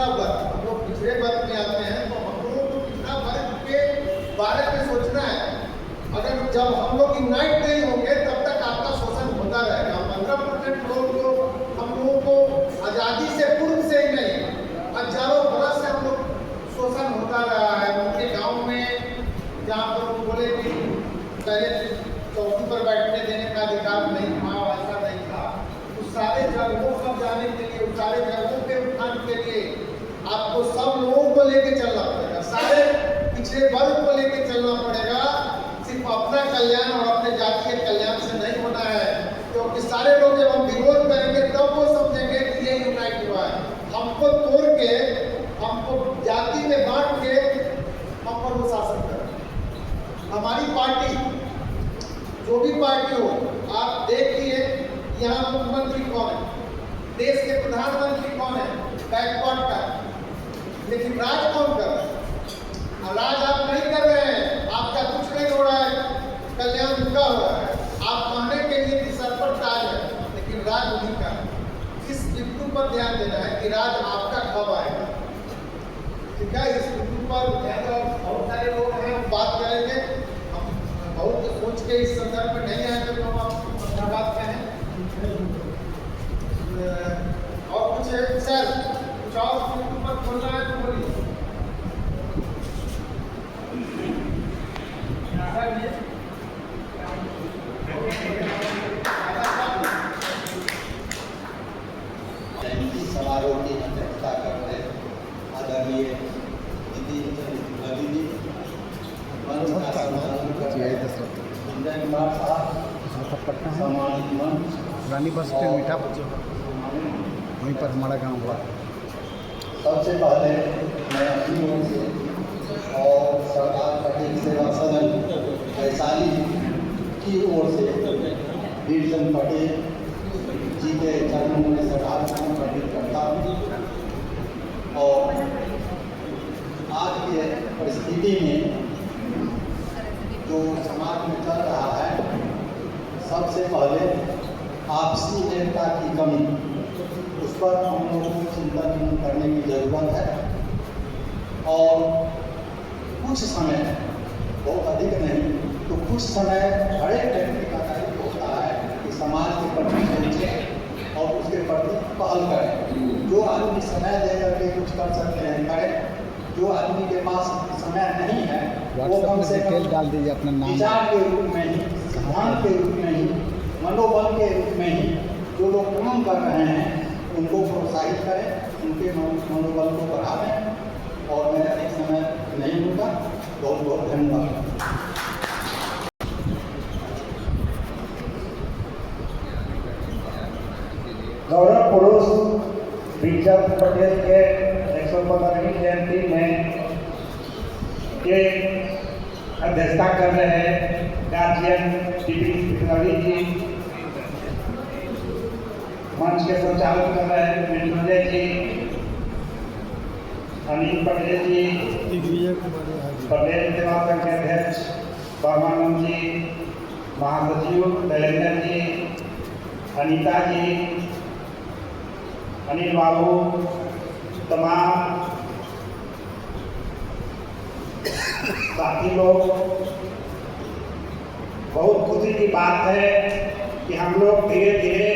पिछड़ा वर्ग, हम लोग पिछड़े वर्ग में आते हैं, तो हम लोगों को पिछड़ा वर्ग के बारे में सोचना है। अगर जब हम लोग यूनाइट नहीं होंगे तब तक आपका शोषण होता रहेगा। 15% लोग जो हम लोगों को आज़ादी से पूर्व से ही नहीं, हजारों बरस से हम लोग शोषण होता रहा है। उनके गांव में जहाँ पर वो बोले कि पहले चौकी पर बैठने देने का अधिकार नहीं था, ऐसा नहीं था, उस सारे जगहों पर जाने के लिए, उस सारे जगहों के उत्थान के लिए आपको सब लोगों को लेके चलना पड़ेगा, सारे पिछड़े वर्ग को लेके चलना पड़ेगा। सिर्फ अपना कल्याण और अपने जातीय कल्याण से नहीं होना है, क्योंकि सारे लोग जब हम विरोध करेंगे तब वो समझेंगे कि ये यूनाइट हुआ है। हमको तोड़ के, हमको जाति में बांट के हम पर वो शासन करें। हमारी पार्टी, जो भी पार्टी हो, आप देखिए यहाँ मुख्यमंत्री कौन है, देश के प्रधानमंत्री कौन है, बैकवर्ड का, लेकिन राज कौन कर रहा है? राज आप नहीं कर रहे हैं, आपका कुछ नहीं हो रहा है, कल्याण उनका हो रहा है। आप कहने के लिए कि सर पर ताज है, लेकिन राज उन्हीं का है। इस बिंदु पर ध्यान देना है कि राज आपका कब आएगा, ठीक है? इस बिंदु पर बहुत सारे लोग हैं, बात करेंगे, हम बहुत सोच के इस संदर्भ में नहीं आएंगे तो हम आपको अपना बात कहें। और कुछ सर कुछ और बिंदु पर बोलना है तो बोलिए। समारोह की अध्यक्षता करते आदरणीय दीदी नलिनी, मंच का संचालन करते इंजन कुमार साहब, सम्मानित मंच रानी बस स्टैंड मीठा वहीं पर हमारा गांव हुआ। सबसे पहले मैं अपनी ओर से और सरदार पटेल सेवा सदन वैशाली की ओर से वीरचंद पटेल जी के चरणों में श्रद्धांजलि अर्पित करता हूँ। और आज के परिस्थिति में जो समाज में चल रहा है, सबसे पहले आपसी एकता की कमी, उस पर हम लोगों को चिंतन करने की जरूरत है। और कुछ समय, बहुत अधिक नहीं तो कुछ समय हर एक व्यक्ति का दायित्व होता है कि समाज के प्रति सोचे और उसके प्रति पहल करें। जो आदमी समय दे करके कुछ कर सकते हैं करें, जो आदमी के पास समय नहीं है वो कम से कम डाल दीजिए अपना नाम, विचार के रूप में ही, सिद्धांत के रूप में ही, मनोबल के रूप में ही जो लोग काम कर रहे हैं उनको प्रोत्साहित करें, उनके मनोबल को बढ़ावें। और मैं एक समय नहीं लूँगा। बहुत बहुत धन्यवाद। गौरव पुरुष वीरचंद पटेल के 115वीं जयंती में के अध्यक्षता कर रहे हैं गार्जियन टीपी रवि जी, मंच के संचालन कर रहे हैं मृत्युंजय जी, अनिल पटेल जी, पटेल सेवा संघ के अध्यक्ष परमानंद जी, महासचिव शैलेंद्र जी, अनीता जी, अनिल बाबू, तमाम साथी लोग, बहुत खुशी की बात है कि हम लोग धीरे धीरे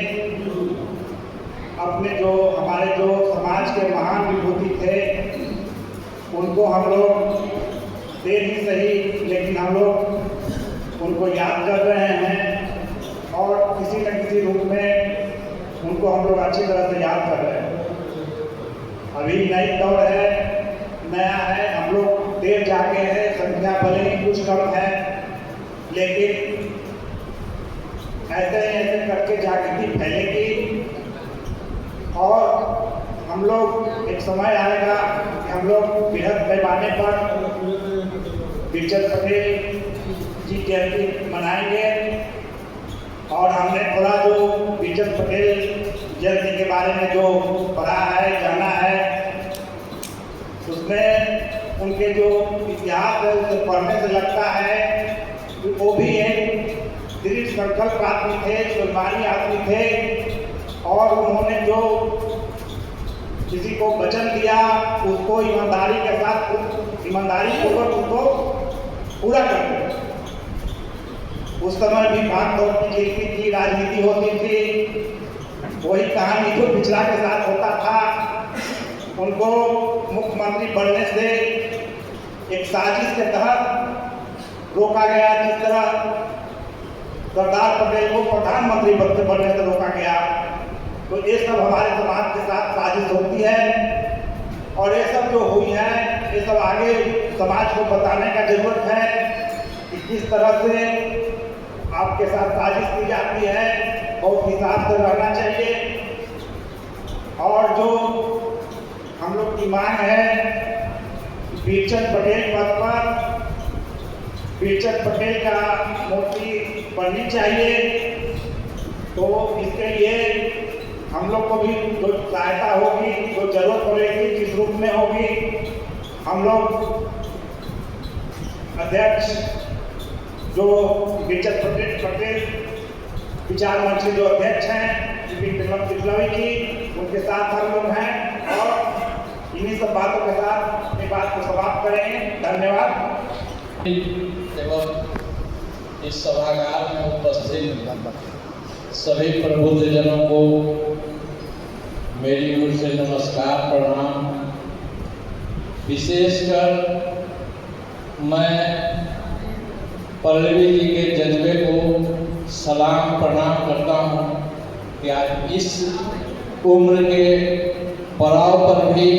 अपने जो हमारे जो समाज के महान विभूति थे उनको हम लोग देर ही सही लेकिन हम लोग उनको याद कर रहे हैं और किसी न किसी रूप में उनको हम लोग अच्छी तरह से याद कर रहे हैं। अभी नई दौर है, नया है, हम लोग देर जाके हैं, संख्या भले ही कुछ कम है, लेकिन ऐसे करके जागृति फैलेगी और हम लोग एक समय आएगा कि हम लोग बृहद पैमाने पर वीरचंद पटेल जी जयंती मनाएंगे। और हमने थोड़ा जो वीरचंद पटेल जयंती के बारे में जो पढ़ा है, जाना है, उसमें उनके जो इतिहास है उसे पढ़ने से लगता है कि वो भी एक दृढ़ संकल्प आदमी थे, स्वाभिमानी आदमी थे और उन्होंने जो किसी को वचन दिया उसको ईमानदारी के साथ ईमानदारी पूर्वक उसको पूरा करते। उस समय भी भाग दौड़ की खेती की राजनीति होती थी, वही कहानी जो पिछड़ा के साथ होता था। उनको मुख्यमंत्री बनने से एक साजिश के तहत रोका गया, जिस तरह सरदार पटेल को प्रधानमंत्री बनने से रोका गया। तो ये सब हमारे समाज के साथ साजिश होती है और ये सब जो हुई है ये सब आगे समाज को बताने का जरूरत है कि किस तरह से आपके साथ साजिश की जाती है, बहुत हिसाब से रहना चाहिए। और जो हम लोग की मांग है वीरचंद पटेल पद पर वीरचंद पटेल का मूर्ति बननी चाहिए। तो इसके लिए हम लोग को भी जो सहायता होगी, जो जरूरत पड़ेगी, किस रूप में होगी, हम लोग अध्यक्ष जो वीरचंद पटेल विचार मंच के जो अध्यक्ष हैं विप्लवी जी, उनके साथ हम लोग हैं और इन्हीं सब बातों के साथ अपनी बात को समाप्त करेंगे। धन्यवाद। एवं इस सभागार में उपस्थित सभी प्रबुद्धजनों को मेरी ओर से नमस्कार प्रणाम। विशेषकर मैं पल्लवी जी के जज्बे को सलाम प्रणाम करता हूँ कि आज इस उम्र के पड़ाव पर भी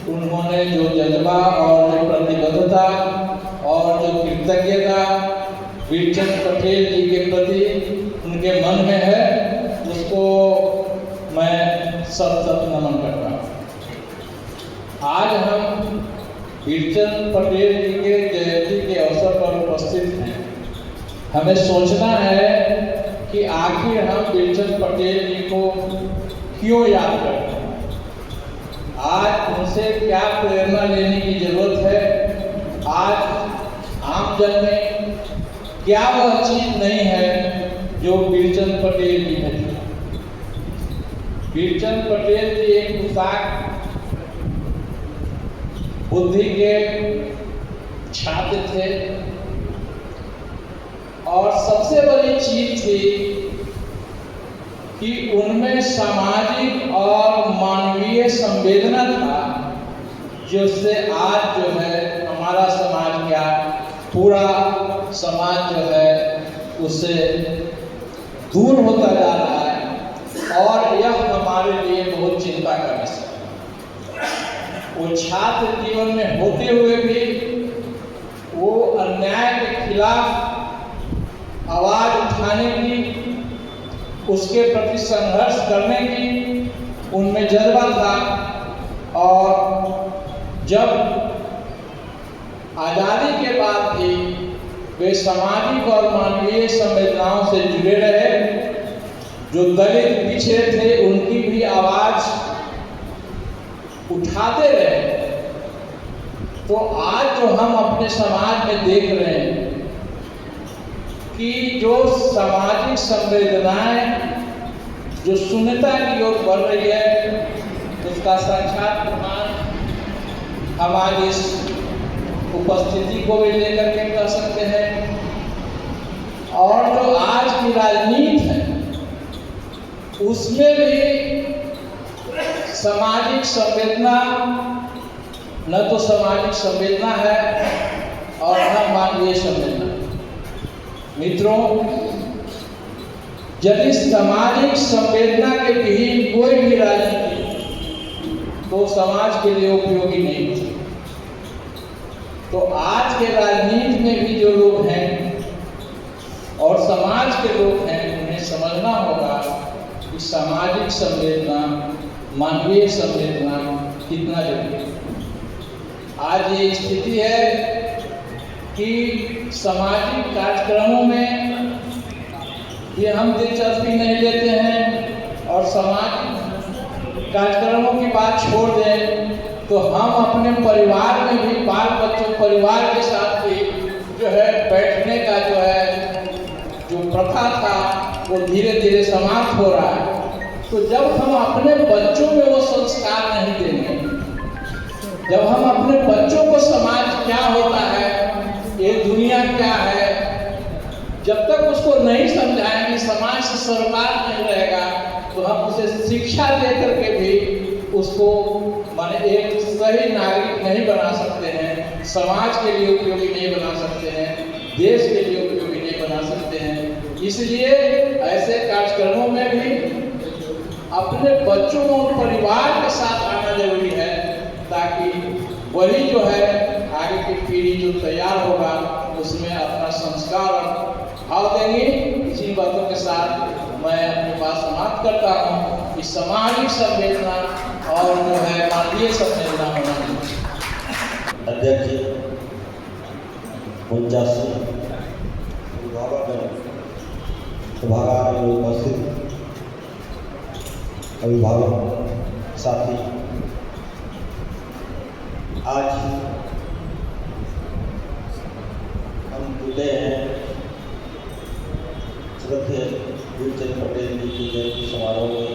उन्होंने जो जज्बा और जो प्रतिबद्धता और जो कृतज्ञता वीरचंद पटेल जी के प्रति उनके मन में है, उसको मैं सतत नमन करता हूँ। आज हम वीरचंद पटेल जी के जयंती के अवसर पर उपस्थित हैं। हमें सोचना है कि आखिर हम वीरचंद पटेल जी को क्यों याद करते हैं, आज उनसे क्या प्रेरणा लेने की जरूरत है, आज आम जन में क्या वह चीज नहीं है जो वीरचंद पटेल जी में थी। वीरचंद पटेल जी एक कुशाग्र बुद्धि के छात्र थे और सबसे बड़ी चीज थी कि उनमें सामाजिक और मानवीय संवेदना था, जिससे आज जो है हमारा समाज क्या पूरा समाज जो है उससे दूर होता जा रहा है और यह हमारे लिए बहुत चिंता का विषय है। वो छात्र जीवन में होते हुए भी वो अन्याय के खिलाफ आवाज उठाने की, उसके प्रति संघर्ष करने की उनमें जज्बा था। और जब आज़ादी के बाद भी वे सामाजिक और मानवीय संवेदनाओं से जुड़े रहे। जो दलित पिछड़े थे उनकी भी आवाज उठाते रहे। तो आज जो हम अपने समाज में देख रहे हैं कि जो सामाजिक संवेदनाएं जो शून्यता की ओर बढ़ रही है, उसका साक्षात प्रमाण हम आज इस उपस्थिति को भी लेकर के कर सकते हैं। और जो आज की राजनीति है उसमें भी सामाजिक संवेदना न तो सामाजिक संवेदना है और न मानवीय संवेदना। मित्रों, यदि सामाजिक संवेदना के विहीन कोई भी राजनीति तो समाज के लिए उपयोगी नहीं हो सकती। तो आज के राजनीति में भी जो लोग हैं और समाज के लोग हैं, उन्हें समझना होगा कि सामाजिक संवेदना, मानवीय संवेदना कितना जरूरी है। आज ये स्थिति है कि सामाजिक कार्यक्रमों में ये हम दिलचस्पी नहीं लेते हैं और सामाजिक कार्यक्रमों की बात छोड़ दें तो हम अपने परिवार में भी बाल बच्चों परिवार के साथ भी जो है बैठने का जो प्रथा था वो धीरे धीरे समाप्त हो रहा है। तो जब हम अपने बच्चों में वो संस्कार नहीं देंगे, जब हम अपने बच्चों को समाज क्या होता है, ये दुनिया क्या है, जब तक उसको नहीं समझाएंगे, समाज से सरोकार नहीं रहेगा, तो हम उसे शिक्षा दे करके भी उसको माने एक सही नागरिक नहीं बना सकते हैं, समाज के लिए उपयोगी नहीं बना सकते हैं, देश के लिए उपयोगी नहीं बना सकते हैं। इसलिए ऐसे कार्यक्रमों में भी अपने बच्चों और परिवार के साथ आना जरूरी है, ताकि वही जो है आगे की पीढ़ी जो तैयार होगा उसमें अपना संस्कार और भाव देंगे। इसी बातों के साथ मैं अपनी बात समाप्त करता हूँ कि सामाजिक संवेदना और जो है मानवीय संवेदना होना चाहिए। अध्यक्ष 49 अभिभावक सभागार में उपस्थित अभिभावक साथी, आज हम जुटे हैं श्रद्धेय वीरचंद पटेल जी की जयंती समारोह में।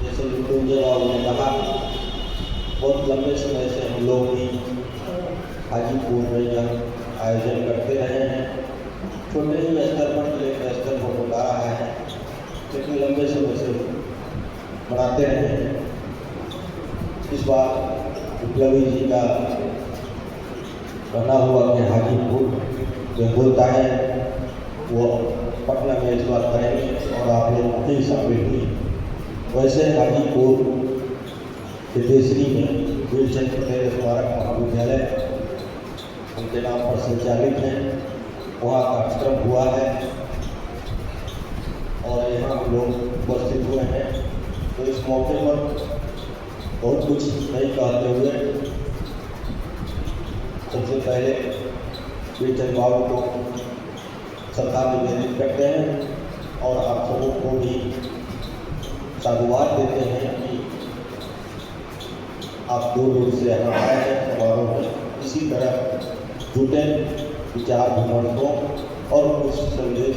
जैसे मृत्युंजय बाबू ने कहा, बहुत लंबे समय से हम लोग भी हाजीपुर में यह आयोजन करते रहे हैं। छोटे ही स्तर पर लेकर स्तर पर होता रहा है, लेकिन लंबे समय से मनाते रहे हैं। इस बार विप्लवी जी का कहना हुआ कि हाजीपुर जो होता है वो पटना में इस बार करेंगे और आप लोग भी शामिल हुई। वैसे हाजीपुर के देसरी में वीरचंद पटेल स्मारक महाविद्यालय उनके नाम पर संचालित है, वहाँ कार्यक्रम हुआ है और यहाँ हम लोग उपस्थित हुए हैं। तो इस मौके पर बहुत कुछ नहीं कहते हुए सबसे पहले वीरचंद बाबू को श्रद्धा निवेदित करते हैं और आप सबों को भी साधुवाद देते हैं कि आप दूर दूर से यहाँ आए हैं समारोह में। इसी तरह जुटे विचार विमर्श हो और कुछ संदेश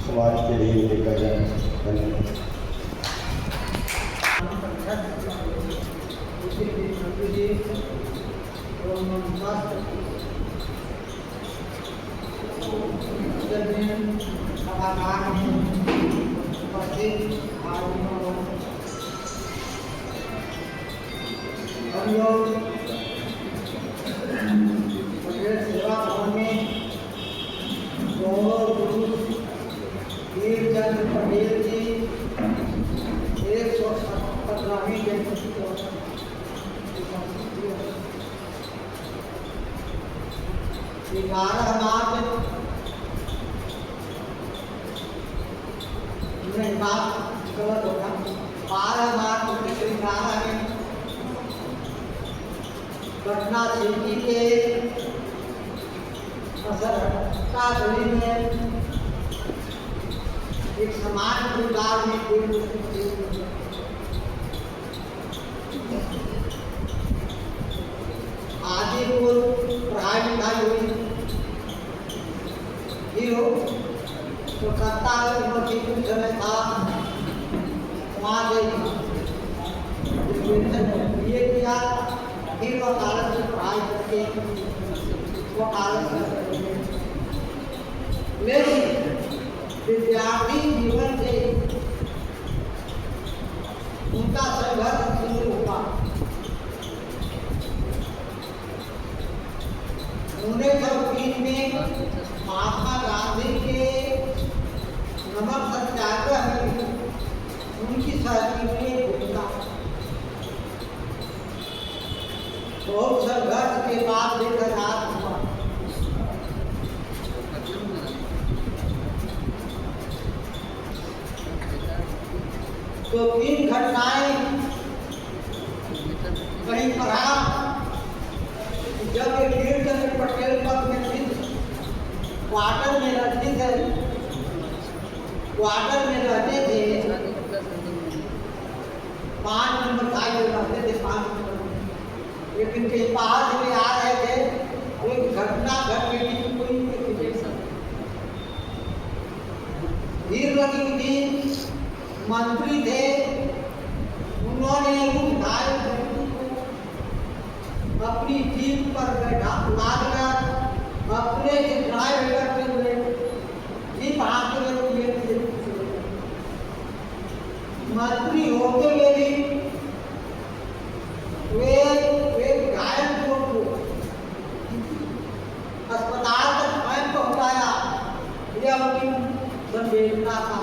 समाज के लिए लेकर जाए। धन्यवाद। हम लोग सेवा भवन में वीरचंद पटेल जी 177वीं जयंती को 11 मार्च में बात गलत होगा, 12 मार्च 1911 में पटना सिटी के गली में एक समाज परिवार में आदिपुर पढ़ाई लिखाई हुई, फिर कोलकाता यूनिवर्सिटी समय था, वहाँ से बीए किया, फिर वकालत की पढ़ाई करके वकालत लेकिन विद्यार्थी जीवन से उनका संघर्ष शुरू हुआ। 1920 में महात्मा गांधी के नमक सत्याग्रह में उनकी सक्रिय भूमिका, बहुत संघर्ष के बाद आजाद हुआ। तो 3 घटनाएं कहीं पढ़ा, जब वीरचंद पटेल पद में थे, क्वार्टर में रहते थे, क्वार्टर में रहते थे, 5 नंबर साइड में रहते थे, 5 नंबर, लेकिन कहीं बाहर से आ रहे थे, कोई घटना घट गई, कोई श्रीमती जी मंत्री थे, उन्होंने उस घायल व्यक्ति को अपनी जीप पर बैठा लाकर अपने से ड्राइव करते हुए जीप हाथ में लिए मंत्री होते हुए भी वे घायल को अस्पताल तक स्वयं पहुंचाया। यह उनकी संवेदना था।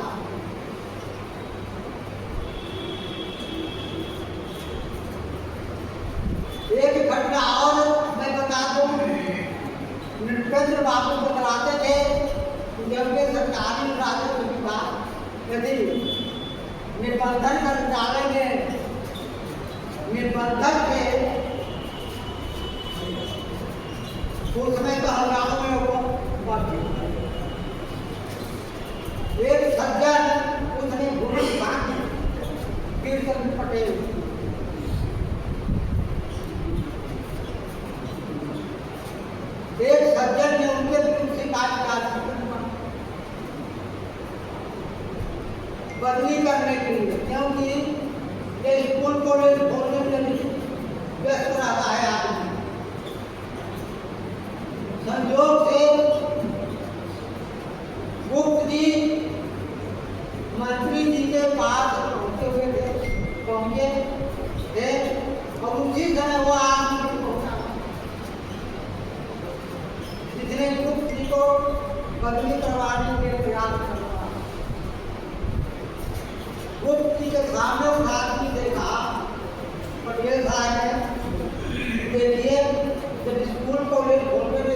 एक घटना और मैं बता दूं, नृपेंद्र बाबू बतलाते थे जब वे सरकारी राजस्व विभाग यदि निबंधन कार्यालय में निबंधन के उस समय का हंगामा में वो एक सज्जन उसने गुरु कीर्तन पटेल एक सज्जन ने उनके विरुद्ध शिकायत बदली करने के लिए, क्योंकि ये स्कूल कॉलेज खोलने के लिए व्यस्त रहता है आदमी। संयोग से गुप्त जी मंत्री जी के पास पहुंचे थे और उसी समय वो आदमी पहुंचा जिसने गुप्त जी को बदली करवाने के प्रयास कर रहा। गुप्त जी के सामने उस आदमी देखा, पटेल साहब ने देखिए जब स्कूल कॉलेज खोलने में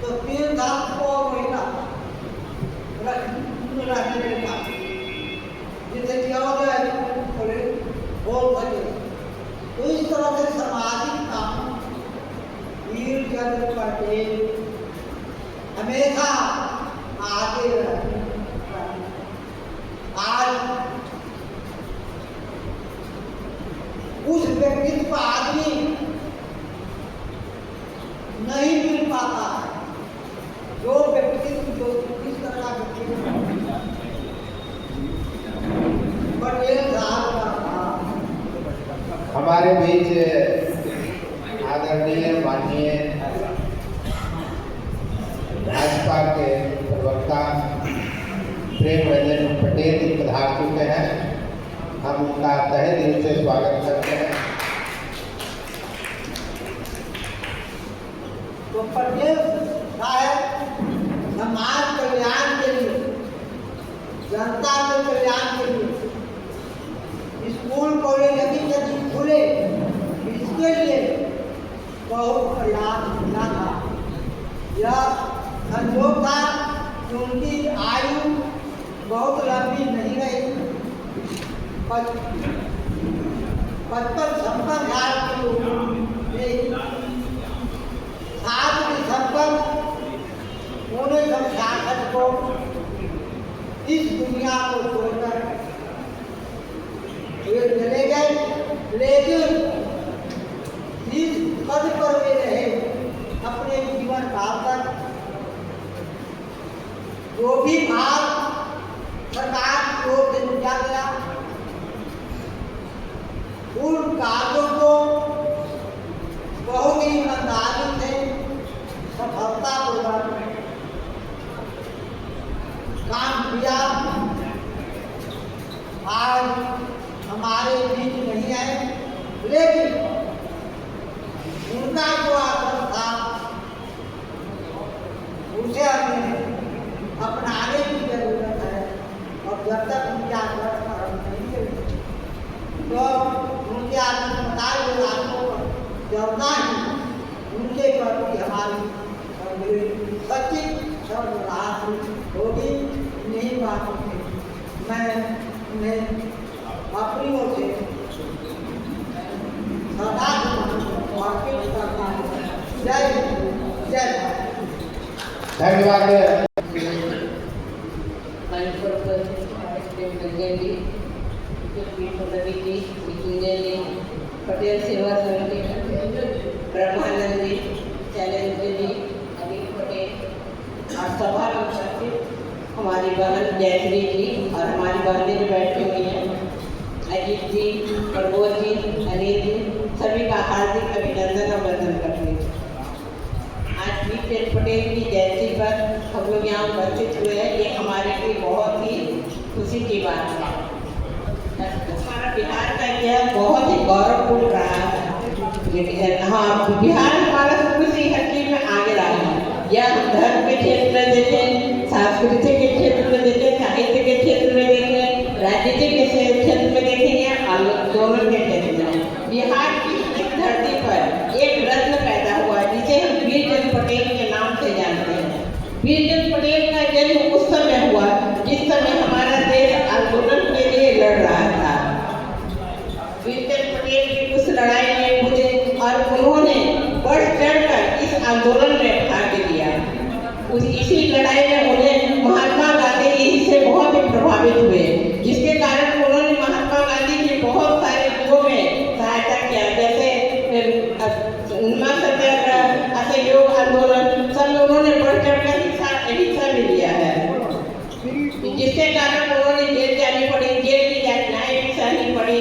तो 3 साल को महीना रहने का जिससे क्या हो गया कॉलेज खोल सके। तो इस तरह से सामाजिक काम वीर चंद्र पटेल हमेशा आगे रहते। आज उस व्यक्तित्व आदमी नहीं मिल पाता जो व्यक्तित्व जो किस तरह का व्यक्तित्व पटेल साहब का था। हमारे बीच आदरणीय माननीय भाजपा के प्रवक्ता प्रेम रंजन पटेल जी पधार चुके हैं। हम उनका तहे दिल से स्वागत करते हैं। तो पटेल साहब समाज कल्याण के लिए, जनता के कल्याण के लिए स्कूल कॉलेज यदि खुले इसके लिए बहुत प्रयास किया था। यह संयोग था कि उनकी आयु बहुत लंबी नहीं रही, 55-56 साल की उम्र में 7 दिसंबर 1966 को इस दुनिया को छोड़कर वे चले गए। लेकिन इस पद पर वे रहे अपने जीवन काल तक। जो भी भाग सरकार की ओर से दिया गया उन कार्यों को बहुत ही ईमानदारी से सफलतापूर्वक काम किया। आज हमारे बीच नहीं है, लेकिन उनका जो आदर्श था उसे हमें अपनाने की जरूरत है। और जब तक उनके आदर्श पर हम नहीं करेंगे तो उनके आदर्श बताए हुए रास्तों पर चलना ही उनके प्रति हमारी सच्ची सर्वराह होगी। नहीं बात मैं उन्हें अपनी ओर से सदा अर्पित करता हूँ। जय हिंद, जय भारत। धन्यवाद। पटेल सेवा समिति ब्रह्मानंद जी, शैलेंद्र जी, अनिल पटेल और सभा में उपस्थित हमारी बहन जयश्री जी और हमारी बहनें जो बैठी हुई हैं, अजीत जी, प्रबोध जी, अनिल जी, सभी का हार्दिक अभिनंदन और वंदन करते हैं। आज बीरचंद पटेल की जयंती पर हम लोग यहाँ उपस्थित हुए हैं, ये हमारे लिए बहुत ही खुशी की बात है। हमारा बिहार का इतिहास बहुत ही गौरवपूर्ण रहा है, लेकिन हाँ, बिहार हमारा शुरू से हर चीज में आगे रहा है। या हम धर्म के क्षेत्र में देखें, सांस्कृतिक के क्षेत्र में देखें, साहित्य के क्षेत्र में देखें, राजनीतिक के क्षेत्र में देखेंगे, दोनों के क्षेत्र में बिहार की इस धरती पर एक रत्न पैदा हुआ जिसे हम बीरचंद पटेल के नाम से जानते हैं। बीरचंद पटेल का जन्म उस समय हुआ जिस समय हमारा देश आंदोलन के लिए लड़ रहा था। बीरचंद पटेल की उस लड़ाई में मुझे और उन्होंने बढ़ चढ़कर इस आंदोलन में भाग लिया। इसी लड़ाई में उन्हें महात्मा गांधी जी से बहुत ही प्रभावित हुए, जिसके कारण उन्होंने महात्मा गांधी की बहुत सारे युगों में सहायता किया, जैसे नमक सत्याग्रह, असहयोग आंदोलन, सब उन्होंने बढ़ चढ़कर हिस्सा भी लिया है, जिसके कारण उन्होंने जेल जानी पड़ी, जेल की यातनाएं भी सहनी पड़ी।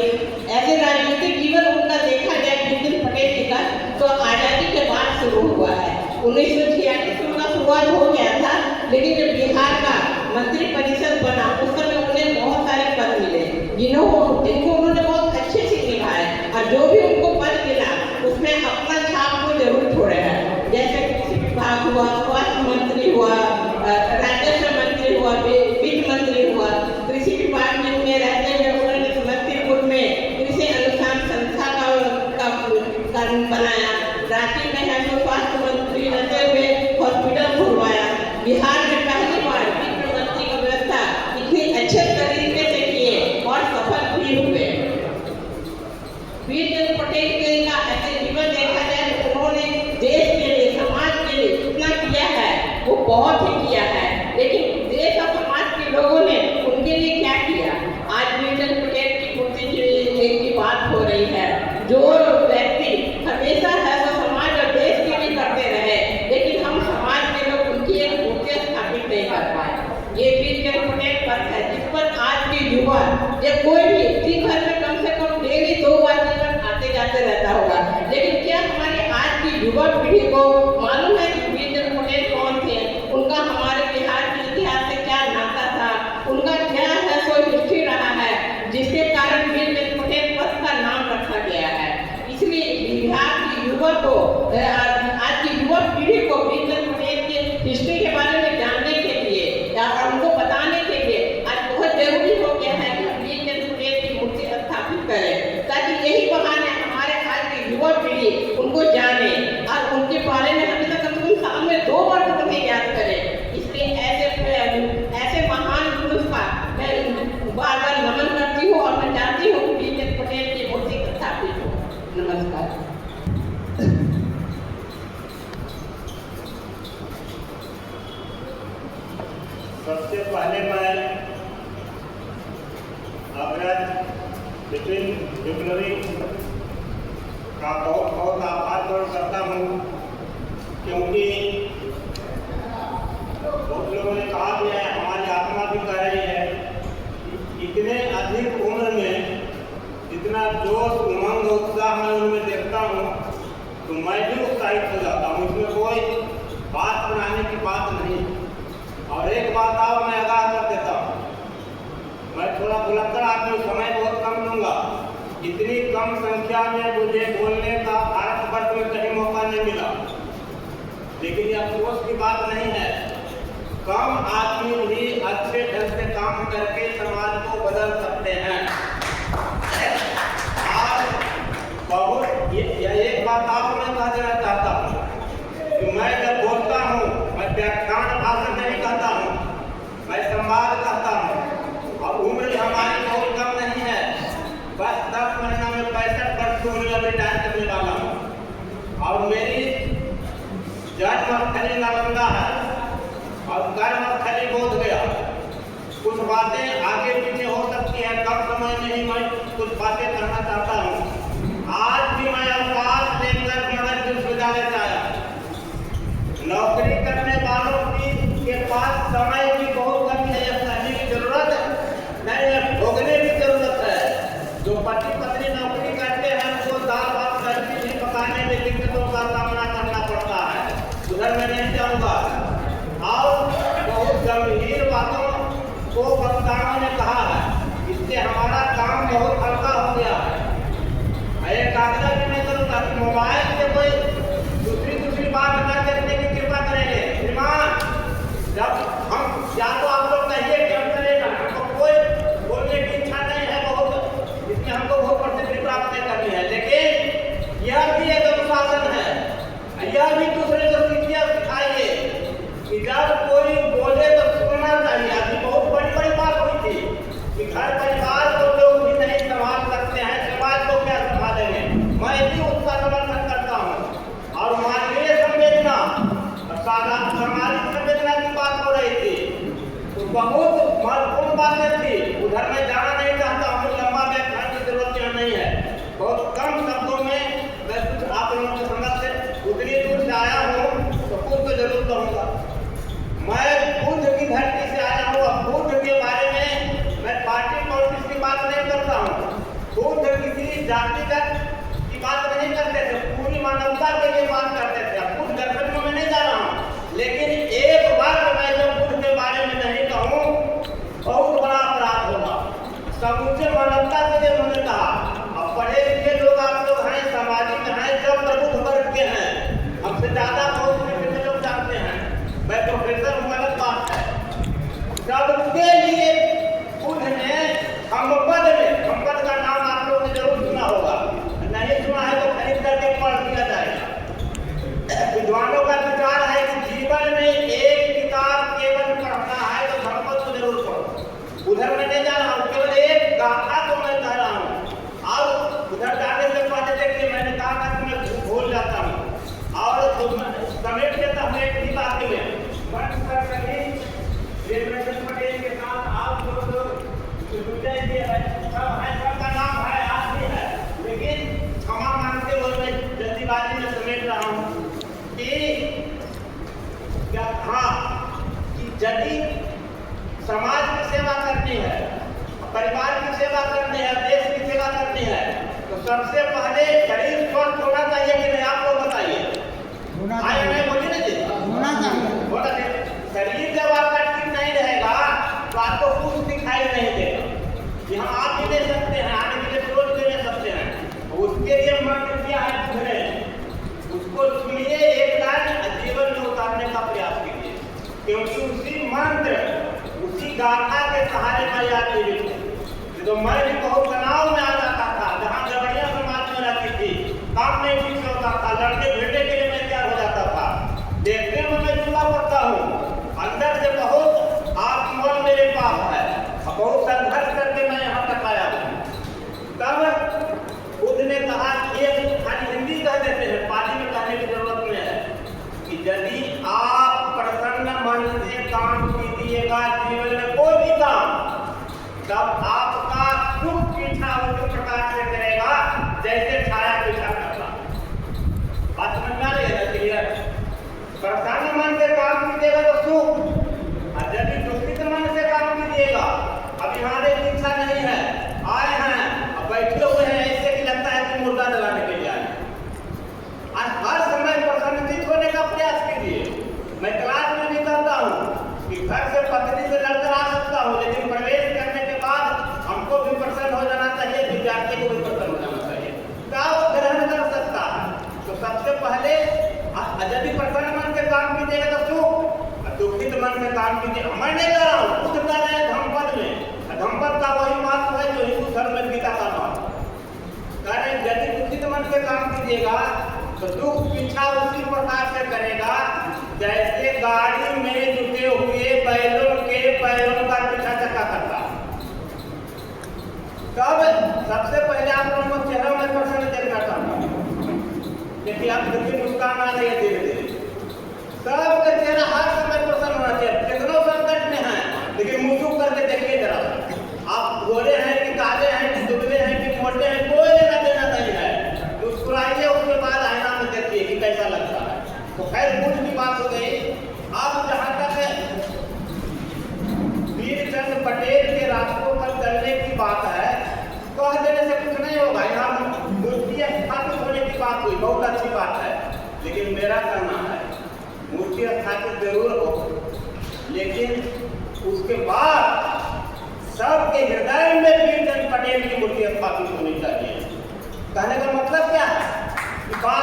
ऐसे राजनीतिक जीवन उनका देखा जाए बीरचंद पटेल जी का तो आज़ादी के बाद शुरू हुआ है। 1946 में उनका शुरुआत हो गया था, लेकिन जब बिहार का मंत्री परिषद बना उस समय उन्हें बहुत सारे पद मिले, जिनको उन्होंने बहुत अच्छे से निभाए, और जो भी उनको पद मिला उसमें अपना छाप को जरूर छोड़े हैं। जैसे कृषि विभाग हुआ, स्वास्थ्य मंत्री हुआ, राजस्व मंत्री हुआ, वित्त मंत्री हुआ। कृषि विभाग में रहते हुए उन्होंने समस्तीपुर में कृषि अनुसंधान संस्था का बनाया। रांची में है तो स्वास्थ्य मंत्री रहते हुए हॉस्पिटल खुलवाया। बिहार में पहली बार वित्त मंत्री की व्यवस्था इतनी अच्छे तरीके से किए और सफल भी हुए। बीरचंद पटेल का ऐसे जीवन देखा जाए तो उन्होंने देश के लिए, समाज के लिए जितना किया है वो बहुत ही किया है, लेकिन देश और समाज के लोगों ने उनके लिए क्या किया? आज बीरचंद पटेल की मूर्ति की बात हो रही है। जो व्यक्ति हमेशा है वो समाज और देश के लिए करते रहे, लेकिन हम समाज के लोग उनकी एक मूर्ति स्थापित नहीं कर पाए। ये बीरचंद पटेल पर है जिस पर आज के युवा या कोई भी दिन भर में कम से कम डेली 2 बार जीवन आते जाते रहता होगा, लेकिन क्या हमारे आज की युवा पीढ़ी को मालूम है कि बीरचंद पटेल कौन थे? उनका हमारे बिहार के इतिहास से क्या नाता था? उनका क्या है सो हिस्ट्री रहा है, जिसके कारण बीरचंद पटेल पद का नाम रखा गया है। इसलिए बिहार की युवा को, आज की युवा पीढ़ी को बीरचंद पटेल के हिस्ट्री के बारे में जानने के लिए या उनको बताने के लिए आज बहुत जरूरी हो गया है कि हम बीरचंद पटेल की मूर्ति स्थापित करें, ताकि यही बहाने हमारे आज की युवा पीढ़ी उनको जाने और उनके बारे में हमें कम से कम साल में 2 बार तो उन्हें याद करें। इसलिए ऐसे महान पुरुष का मैं बार बार नमन करती हूँ और मैं चाहती हूँ कि बीरचंद पटेल की मूर्ति स्थापित हो। नमस्कार। सबसे पहले मैं अग्रज बिपिन विप्लवी का बहुत बहुत आभार व्यक्त करता हूँ, क्योंकि बहुत लोगों ने कहा भी है, हमारी आत्मा भी कह रही है, इतने अधिक उम्र में जितना जोश, उमंग, उत्साह मैं उनमें देखता हूँ तो मैं भी उत्साहित हो जाता हूँ। इसमें कोई बात बनाने की बात नहीं। और एक बात और मैं आगाह कर देता हूँ, मैं थोड़ा भुलक्कड़ आदमी, समय बहुत कम लूँगा। इतनी कम संख्या में मुझे बोलने का भारतवर्ष में कहीं मौका नहीं मिला, लेकिन यह अफसोस की बात नहीं है। कम आदमी भी अच्छे ढंग से काम करके समाज को बदल सकते हैं। आज बहुत एक बात आप मैं कह देना चाहता हूँ कि मैं जब बोलता हूँ, मैं व्याख्यान भाषण नहीं कहता हूँ, मैं संवाद कहता हूँ। और उम्र हमारी बहुत कम नहीं है, बस 10 महीना में 65 वर्ष की उम्र में रिटायर करने वाला हूँ। और मेरी जन्मस्थली नालंदा है और कर्मस्थली बोध गया। कुछ बातें आगे पीछे हो सकती है, कम समय में ही मैं कुछ बातें करना चाहता हूँ। आज भी मैं अवकाश लेकर मगध विश्वविद्यालय से आया। नौकरी करने वालों के पास समय की बहुत कमी है। मोबाइल से कोई दूसरी बात न करने की कृपा करेंगे। श्रीमान, जब हम या तो आप लोग कहिए कि हम करेगा, हमको कोई बोलने की इच्छा नहीं है, बहुत इसमें हमको बहुत प्रसिद्धि प्राप्त करनी है, लेकिन यह भी एक अनुशासन है। यह भी दूसरे को सिखाइए कि जब कोई बोले तो सुनना चाहिए। अभी बहुत बड़ी बात हुई थी कि घर परिवार को लोग भी नहीं संभाल सकते हैं, समाज को क्या संभालेंगे। मैं भी उसका समर्थन करता हूँ। और मानवीय संवेदना, सामाजिक संवेदना की बात हो रही थी, तो बहुत महत्वपूर्ण बातें थी। उधर मैं जाना नहीं चाहता हूँ, लंबा व्याख्यान की जरूरत यहाँ नहीं है। बहुत कम शब्दों में मैं कुछ आप लोगों के समझ से उतनी दूर से आया हूँ तो कुछ तो जरूर कहूँगा। मैं बुद्ध की धरती से आया हूँ। अब बुद्ध के बारे में मैं पार्टी पॉलिटिक्स की बात नहीं करता हूँ। बुद्ध किसी जातिगत की बात नहीं करते थे, पूरी मानवता के लिए बात करते थे। अब बुद्ध दर्शन में मैं नहीं जा रहा हूँ, लेकिन एक बात मैं जब बुद्ध के बारे में नहीं कहूँ बहुत बड़ा अपराध होगा। समूचे मानवता के लिए उन्होंने कहा। अब पढ़े लिखे लोग आप लोग हैं, सामाजिक हैं, जब प्रबुद्ध वर्ग के हैं, हमसे ज्यादा बहुत से लोग जानते हैं। मैं प्रोफेसर हूँ, अलग बात है। सबके लिए बुद्ध ने हमपद का नाम आप लोगों ने जरूर सुना होगा, नहीं सुना है तो खरीद करके पढ़ दिया जाएगा। विद्वानों का विचार है कि जीवन में एक किताब केवल पढ़ना है तो हमपद को जरूर पढ़ो। उधर मैं नहीं जा रहा हूँ, केवल एक गाथा को मैं कह रहा हूँ। और उधर जाने से पहले देखिए, मैंने कहा कि मैं भूल जाता हूँ और समेट लेता हूँ एक ही बात में। पटेल के साथ आप लोग सबका नाम है, आज भी है, लेकिन क्षमा मांगते हुए मैं जल्दीबाजी में समेट रहा हूँ कि क्या कि यदि समाज की सेवा करनी है, परिवार की सेवा करनी है, देश की सेवा करनी है, तो सबसे पहले शरीर स्वस्थ होना चाहिए कि नहीं, आप लोग बताइए। नहीं बोलिए ना जी, होना चाहिए। शरीर जब आपका ठीक नहीं रहेगा तो आपको कुछ दिखाई नहीं देगा। यहाँ आप भी ले सकते हैं, आने के लिए सोच भी ले सकते हैं। उसके लिए मंत्र क्या है सुने, उसको सुनिए, एक लाइन जीवन में उतारने का प्रयास कीजिए, क्योंकि उसी मंत्र, उसी गाथा के सहारे मैं याद जीवित हूँ। तो मैं भी बहुत तनाव में आ जाता था, जहाँ गड़बड़ियाँ समाज में रहती थी, काम नहीं ठीक से होता था, लड़के भिड़ने के लिए मैं तैयार हो जाता था। देखने में मैं चुना पड़ता हूँ, अंदर से बहुत आत्मबल मेरे पास है, बहुत संघर्ष करके मैं यहाँ तक आया हूँ। तब बुद्ध ने कहा, एक खाली हिंदी कह देते हैं, पाली में कहने की जरूरत नहीं है, कि यदि आप प्रसन्न मन से काम कीजिएगा जीवन में कोई भी काम, तब आपका सुख पीछा उसी प्रकार से करेगा जैसे छाया पीछा करता। बात समझ में आ रही है? क्लियर? प्रसन्न मन से काम कीजिएगा तो सुख, और यदि दुखित मन से काम कीजिएगा, अब यहाँ की इच्छा नहीं है, आए हैं अब बैठे हुए हैं, ऐसे कि लगता है कि मुर्दा जलाने के लिए आए। और हर समय प्रसन्नचित होने का प्रयास कीजिए। मैं क्लास में भी करता हूँ कि घर से पत्नी से लड़कर आ सकता हूँ, लेकिन प्रवेश करने के बाद हमको भी प्रसन्न हो जाना चाहिए, विद्यार्थी को भी प्रसन्न हो जाना चाहिए, तब वो ग्रहण कर सकता है। तो सबसे पहले यदि प्रसन्न मन से काम कीजिएगा तो सुख, दुखित मन से काम कीजिए। मैं नहीं कर रहा हूँ, खुद कर रहे हैं धम्मपद में। धम्मपद का वही महत्व है जो हिंदू धर्म में गीता का महत्व कह रहे हैं। यदि दुखित मन से काम कीजिएगा तो दुख पीछा उसी प्रकार से करेगा जैसे गाड़ी में जुटे हुए बैलों के पैरों का पीछा चक्का करता। तब सबसे पहले आप लोगों को चेहरा में प्रसन्न देखना चाहता हूँ। देखिए आप देखिए, मुस्कान आ रही है धीरे धीरे, सबका चेहरा हर समय प्रसन्न होना चाहिए। कितनों संकट में है, लेकिन मुँह करके देखिए जरा, आप गोरे हैं कि काले हैं कि दुबले हैं कि मोटे हैं, कोई लेना देना नहीं है। मुस्कुराइए, उसके बाद आईना में देखिए कि कैसा लगता है। तो खैर बुद्ध की बात हो गई। अब जहाँ तक वीरचंद पटेल के रास्तों पर चलने की बात है, कह देने से कुछ नहीं होगा। यहाँ मूर्ति स्थापित होने की बात हुई, बहुत अच्छी बात है, लेकिन मेरा कहना है मूर्ति स्थापित जरूर हो, लेकिन उसके बाद सबके हृदय में वीरचंद पटेल की मूर्ति स्थापित होनी चाहिए। कहने का मतलब क्या है कि बात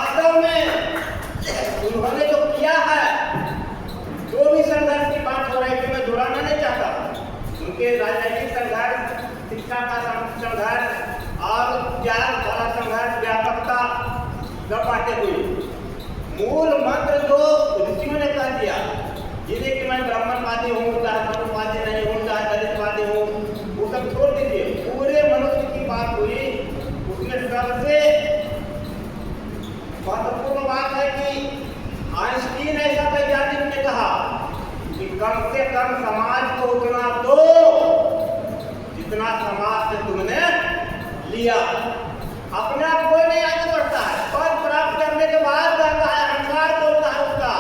संघर्ष और ज्ञान वाला संघर्ष व्यापकता न पाते हुए मूल मंत्र जो ऋषियों ने कह दिया, जिन्हें कि मैं ब्राह्मणवादी हूँ, चाहे मनुवादी नहीं हूँ, चाहे दलितवादी हूँ, वो सब छोड़ दीजिए। पूरे मनुष्य की बात हुई। उसमें सबसे महत्वपूर्ण बात है कि आइंस्टीन ऐसा वैज्ञानिक ने कहा कि कम से कम समाज को उतना दो जितना समाज से तुमने लिया। अपने आप कोई नहीं आगे बढ़ता है, पद प्राप्त करने के बाद कहता है, अहंकार बोलता है उसका,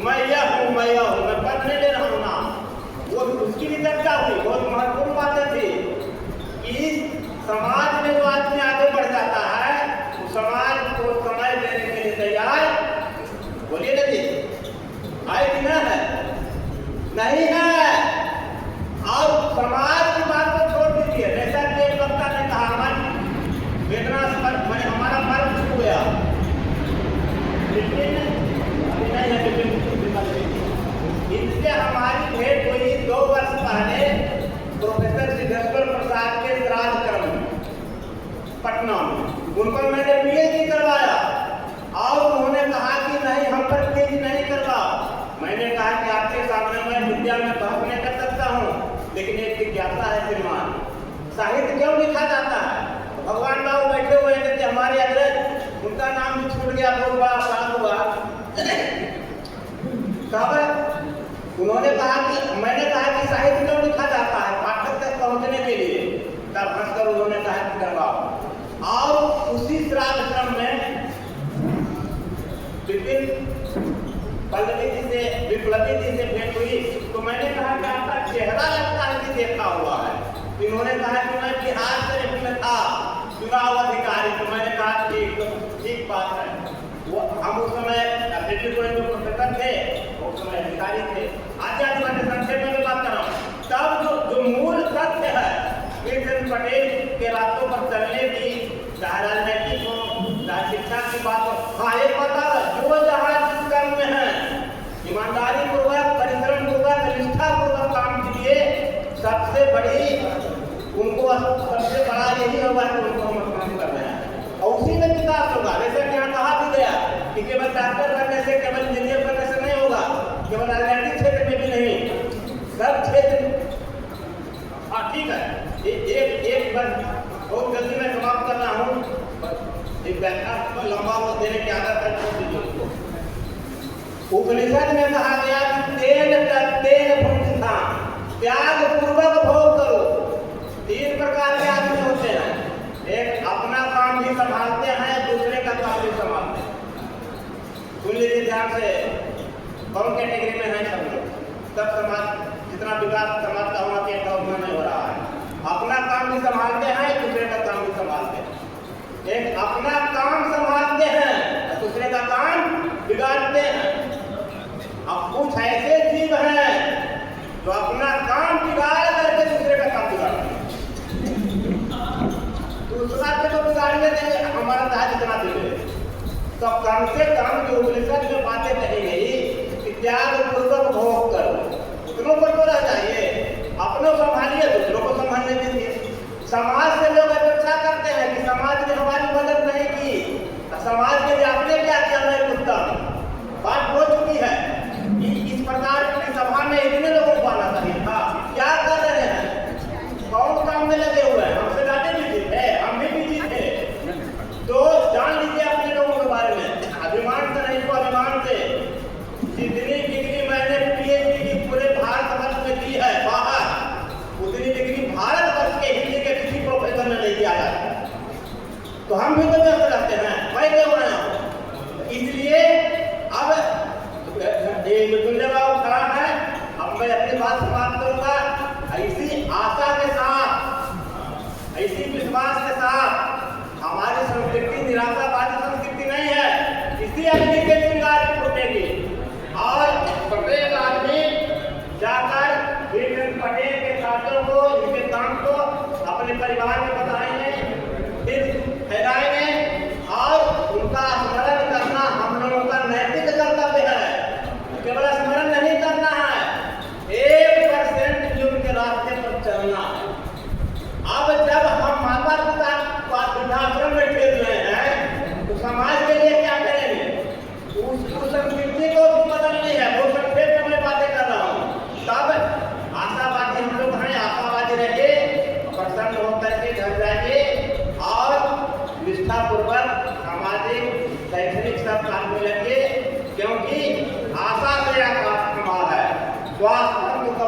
मैं यह हूँ, मैं पद नहीं ले रहा हूँ ना। वो उसकी भी चर्चा हुई, बहुत महत्वपूर्ण बातें थी कि समाज में जो आदमी आगे बढ़ जाता है, वो समाज को समय देने के लिए तैयार, बोलिए ना जी, है कि न है? नहीं है। और समाज की बात को छोड़ दीजिए। जैसा कि एक वक्ता ने कहा, हमारी वेदना मैंने हमारा मर्द छू गया, लेकिन अभी नहीं है, इससे हमारी भेंट हुई 2 वर्ष पहले प्रोफेसर सिद्धेश्वर प्रसाद के श्राद्ध क्रम में पटना में। उन पर मैंने पीएचडी करवाया और उन्होंने कहा कि नहीं, हम पर पीएचडी नहीं करवा। मैंने कहा कि आपके सामने मैं विद्या में बहस नहीं कर सकता हूँ, लेकिन एक जिज्ञासा है श्रीमान, साहित्य क्यों लिखा जाता है? भगवान बाबू बैठे हुए हैं कि हमारे अग्रज, उनका नाम भी छूट गया, बहुत बड़ा अपराध हुआ। उन्होंने कहा कि मैंने कहा कि साहित्य क्यों लिखा जाता है? पाठक तक पहुंचने के लिए। तब हंसकर उन्होंने कहा कि करवाओ। और उसी श्राद्ध क्रम में विपिन पल्लवी जी से, विप्लवी जी से भेंट हुई, तो मैंने कहा कि आपका चेहरा लगता है कि देखा हुआ है। इन्होंने कहा कि मैं बिहार से में था, चुनाव अधिकारी। तो मैंने कहा ठीक बात है। वो हम उस समय प्रोफेसर थे, उस समय अधिकारी थे। आज मैं संक्षेप में बात कर रहा हूँ। तब जो मूल तथ्य है वीरचंद पटेल के रास्तों पर चलने की, चाहे राजनीतिक हो, चाहे शिक्षा की बात हो, हाँ एक बता, जो जहाँ जिस कर्म में है, ईमानदारी पूर्वक, परिश्रम पूर्वक, निष्ठा पूर्वक काम कीजिए, सबसे बड़ी उनको सबसे बड़ा यही होगा कि उनको हम काम कर रहे हैं और उसी में विकास होगा। जैसे कि यहाँ कहा भी गया कि केवल डॉक्टर बनने से, केवल इंजीनियर बनने से नहीं होगा, केवल राजनीतिक क्षेत्र में भी नहीं, सब क्षेत्र। हाँ ठीक है, एक बार बहुत जल्दी मैं समाप्त कर रहा हूँ। एक व्याख्या तो लंबा वो देने की आदत है, छोड़ दीजिए उसको। उपनिषद में कहा गया कि तेन भुंजिता, त्याग पूर्वक भोग करो। 3 प्रकार के आदमी होते हैं, एक अपना काम भी संभालते हैं, दूसरे का काम भी संभालते हैं। सुन लीजिए ध्यान से, कौन कैटेगरी में है सब लोग? सब समाज, जितना विकास समाज का होना चाहिए उतना नहीं हो रहा है। अपना काम भी संभालते हैं, दूसरे का काम भी संभालते हैं। एक अपना काम संभालते हैं, दूसरे का काम बिगाड़ते हैं। अब कुछ ऐसे जीव हैं जो अपना काम बिगाड़ करके दूसरे का काम बिगाड़ते हैं। दूसरा के तो बिगाड़ने देंगे, हमारा दाज इतना देंगे। तो कम से कम जो उपनिषद में बातें कही गई कि त्याग पूर्वक भोग करो, उतनों पर तो रह जाइए, अपनों संभालिए, दूसरों को संभालने दीजिए। समाज से लोग अपेक्षा करते हैं कि समाज ने हमारी मदद नहीं की, समाज के लिए आपने क्या किया? मैं पूछता हूँ, बात हो चुकी है। इस प्रकार की सभा में इतने लोगों को आना चाहिए था। क्या कर रहे हैं? कौन काम में लगे हुए हैं? हमसे ज्यादा बिजी थे, हम भी बिजी थे। तो जान लीजिए अपने लोगों के बारे में, अभिमान से नहीं तो अभिमान से। जितनी डिग्री मैंने पीएचडी की पूरे भारतवर्ष में दी है बाहर, उतनी डिग्री भारतवर्ष के हिंदी के किसी प्रोफेसर ने नहीं दिया है। तो हम भी तो व्यस्त रहते हैं, मैं क्यों रहा हूँ? इसलिए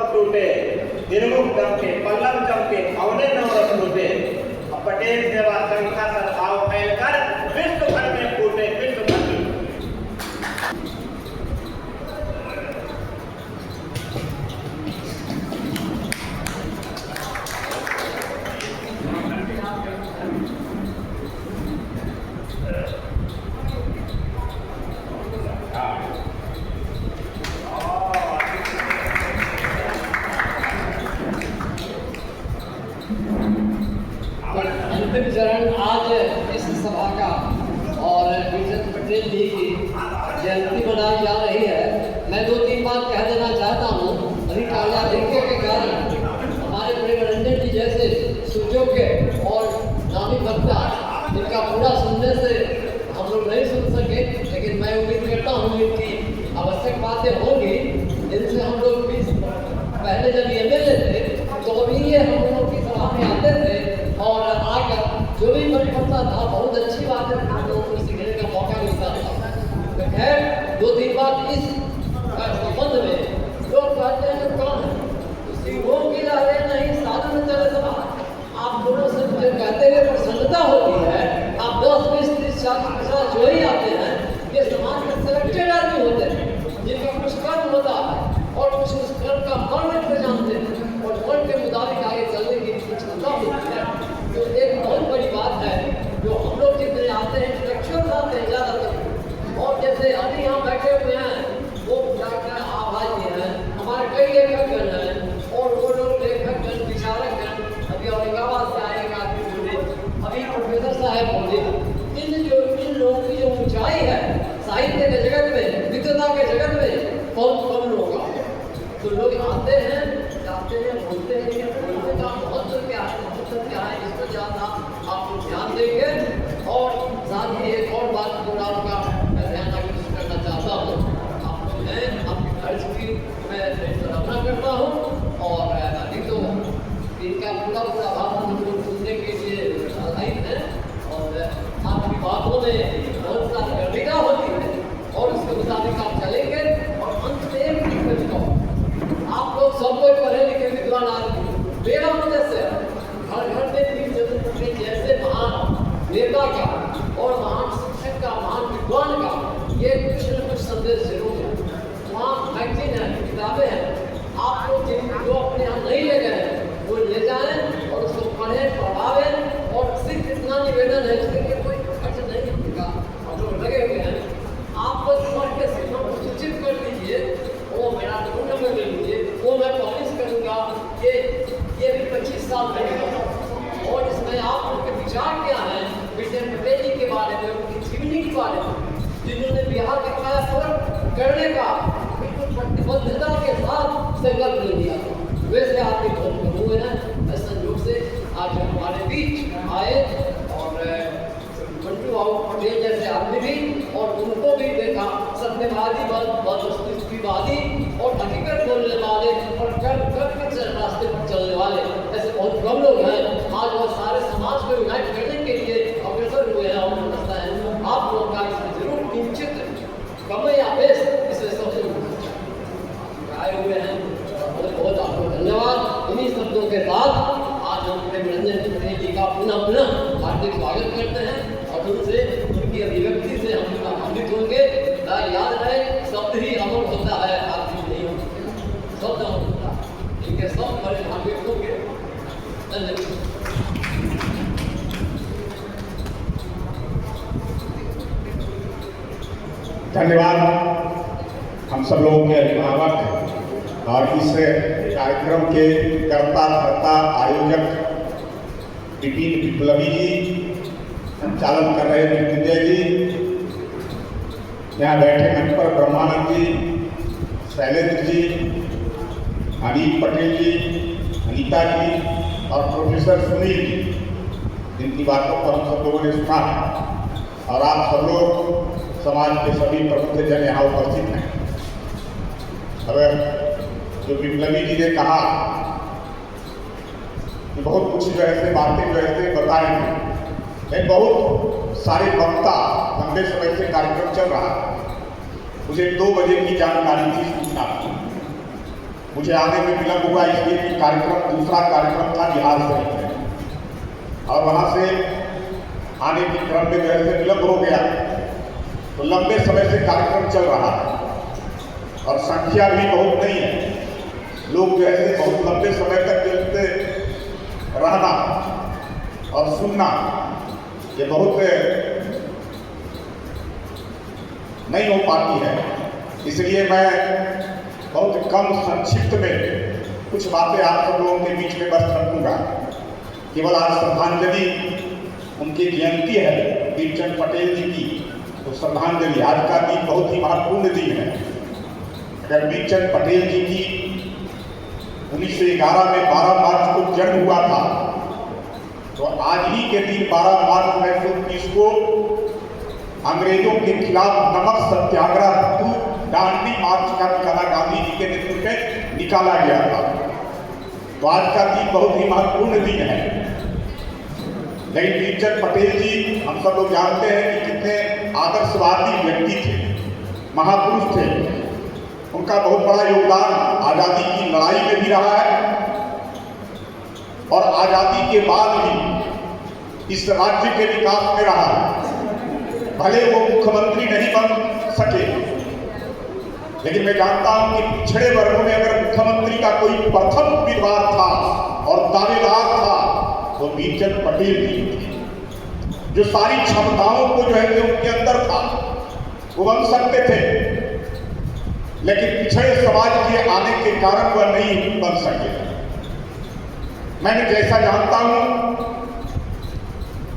सब टूटे, निर्मुख दमके, पल्लव चमके, अवने नवरस लूटे। पटेल सेवा संघ का सद्भाव फैलकर विश्व भर में फूटे, विश्व भर में। अंतिम चरण आज इस सभा का और विजय पटेल जी की जयंती मनाई जा रही है। मैं 2-3 बात कह देना चाहता हूँ। अभी कार्याधिक्य के कारण हमारे प्रेम रंजन जी जैसे सुयोग्य और नामी वक्ता जिनका पूरा सुनने से हम लोग नहीं सुन सके, लेकिन मैं उम्मीद करता हूँ इनकी आवश्यक बातें होंगी। इनसे हम लोग भी पहले जब एमएलए थे तो भी ये हम लोग की सभा में आते थे और आकर जो भी मन करता था बहुत अच्छी बात है, हम लोगों को सीखने का मौका मिलता था। तो खैर 2-3 बात इस संबंध में लोग कहते हैं कौन है सिंहों की लहरें नहीं साधन चले सभा। आप दोनों से मुझे कहते हुए प्रसन्नता होती है। आप 10, 20, 30, 40 जो ही आते हैं ये समाज के सिलेक्टेड आदमी होते हैं जिनका कुछ कर्म होता है और कुछ उस कर्म का फल नहीं जानते हैं और फल के मुताबिक आगे चलने की क्षमता होती है। तो एक बहुत बड़ी बात है जो हम लोग जितने आते हैं इंटेलेक्चुअल आते हैं ज़्यादातर। और जैसे अभी यहाँ बैठे हुए हैं वो डॉक्टर आभाजी हैं, हमारे कई लेखकगण हैं और वो लोग लेखकगण विचारक हैं। अभी औरंगाबाद से आए एक आदमी बोले, अभी प्रोफेसर साहब बोले, इन लोगों की जो ऊंचाई है साहित्य के जगत में, विद्वता के जगत में बहुत कम लोग आते हैं। तो लोग आते हैं, जाते हैं, बोलते हैं कि बोलने का महत्व क्या है, महत्व क्या है, इस पर ज़्यादा आप लोग ध्यान देंगे। और साथ ही एक और बात प्रोग्राम का मैं ध्यान आकर्षित करना चाहता हूँ। आप लोग हैं, आपकी खर्च की मैं सराहना करता हूँ और अभी तो इनका पूरा भाव हम लोग सुनने के लिए आधारित है और आपकी बातों में बहुत सारी गर्भिका होती है और उसके मुताबिक आप चलेंगे। और अंत में एक चीज कहूँ, आप लोग सब कोई पढ़े लिखे विद्वान आदमी, मेरा जैसे घर घर में भी जैसे महान नेता का और महान शिक्षक का, महान विद्वान का ये कुछ न कुछ संदेश जरूर है। वहाँ मैगजीन है, किताबें हैं, आप लोग जो अपने यहाँ नहीं ले गए हैं वो ले जाएं और उसको पढ़ें, पढ़ावें। और सिर्फ इतना निवेदन है, इसके कोई खर्च नहीं होगा, हम लोग लगे हुए हैं। आप बस पढ़ के सीखना सूचित कर दीजिए, वो मेरा फोन नंबर ले लीजिए, वो मैं पब्लिश करूँगा। ये भी 25 साल पहले और इसमें आप उनके विचार क्या हैं विजय पटेल जी के बारे में, उनकी जीवनी के बारे में, जिन्होंने बिहार का कायापलट करने का बिल्कुल प्रतिबद्धता के साथ संकल्प ले लिया था। वैसे आपके बहुत कम हुए हैं, इस संयोग से आज हमारे बीच आए और मंटू बाबू पटेल जैसे आदमी भी और उनको भी देखा, सत्यवादी, वस्तुवादी और हकीकत बोलने वाले और कर्म के रास्ते पर चलने वाले ऐसे बहुत कम लोग हैं। आज वो सारे समाज को यूनाइट करने के लिए अग्रसर हुए हैं और लगता है आप लोग का इसमें जरूर किंचित कम या बेस इसमें सबसे आए हुए हैं। बहुत बहुत आपको धन्यवाद। इन्हीं शब्दों के साथ आज हम प्रेम रंजन पटेल जी का पुनः हार्दिक स्वागत करते हैं और उनसे उनकी अभिव्यक्ति से हम लाभान्वित होंगे। याद रहे, शब्द ही अमर होता है, आदमी नहीं होता, शब्द अमर होता है। इनके सब बड़े लाभान्वित होंगे। धन्यवाद। धन्यवाद हम सब लोगों के अभिभावक और इस कार्यक्रम के कर्ता धर्ता आयोजक विपिन विप्लवी जी, संचालन कर रहे मृत्युंजय जी, यहाँ बैठे मंच पर ब्रह्मानंद जी, शैलेंद्र जी, अनिल पटेल जी, अनीता जी और प्रोफेसर सुनील जी, जिनकी बातों को हम सब लोगों ने सुना है और आप सब लोग समाज के सभी प्रमुख जन यहाँ उपस्थित हैं। अगर जो विप्लवी जी ने कहा कि बहुत कुछ जो ऐसे बातें जो ऐसे बताएंगे, बहुत सारे वक्ता लंबे समय से कार्यक्रम चल रहा है। मुझे 2 बजे की जानकारी थी, सूचना थी मुझे आने में विलम्ब हुआ इसलिए कि दूसरा कार्यक्रम था बिहार शरीफ में, और वहाँ से आने के क्रम में जो है विलम्ब हो गया। तो लंबे समय से कार्यक्रम चल रहा है और संख्या भी बहुत नहीं है, लोग जो है बहुत लंबे समय तक जो है रहना और सुनना ये बहुत नहीं हो पाती है। इसलिए मैं बहुत कम संक्षिप्त में कुछ बातें आप सब लोगों के बीच में बस रखूंगा। केवल आज श्रद्धांजलि, उनकी जयंती है वीरचंद पटेल जी की, तो श्रद्धांजलि आज का दिन बहुत ही महत्वपूर्ण दिन है। अगर वीरचंद पटेल जी की 1911 में 12 मार्च को जन्म हुआ था, तो आज ही के दिन 12 मार्च 1930 को अंग्रेजों के खिलाफ नमक सत्याग्रह दांडी मार्च का निकाला, गांधी जी के नेतृत्व में निकाला गया था। तो आज का दिन बहुत ही महत्वपूर्ण दिन है। लेकिन वीरचंद पटेल जी हम सब लोग जानते हैं कि कितने आदर्शवादी व्यक्ति थे, महापुरुष थे। उनका बहुत बड़ा योगदान आज़ादी की लड़ाई में भी रहा है और आज़ादी के बाद भी इस राज्य के विकास में रहा है। भले वो मुख्यमंत्री नहीं बन सके, लेकिन मैं जानता हूं कि पिछड़े वर्गों में अगर मुख्यमंत्री का कोई प्रथम उम्मीदवार था और दावेदार था तो वीरचंद पटेल जी थे। जो सारी क्षमताओं को जो है कि उनके अंदर था वो बन सकते थे, लेकिन पिछड़े समाज के आने के कारण वह नहीं बन सके। मैंने जैसा जानता हूं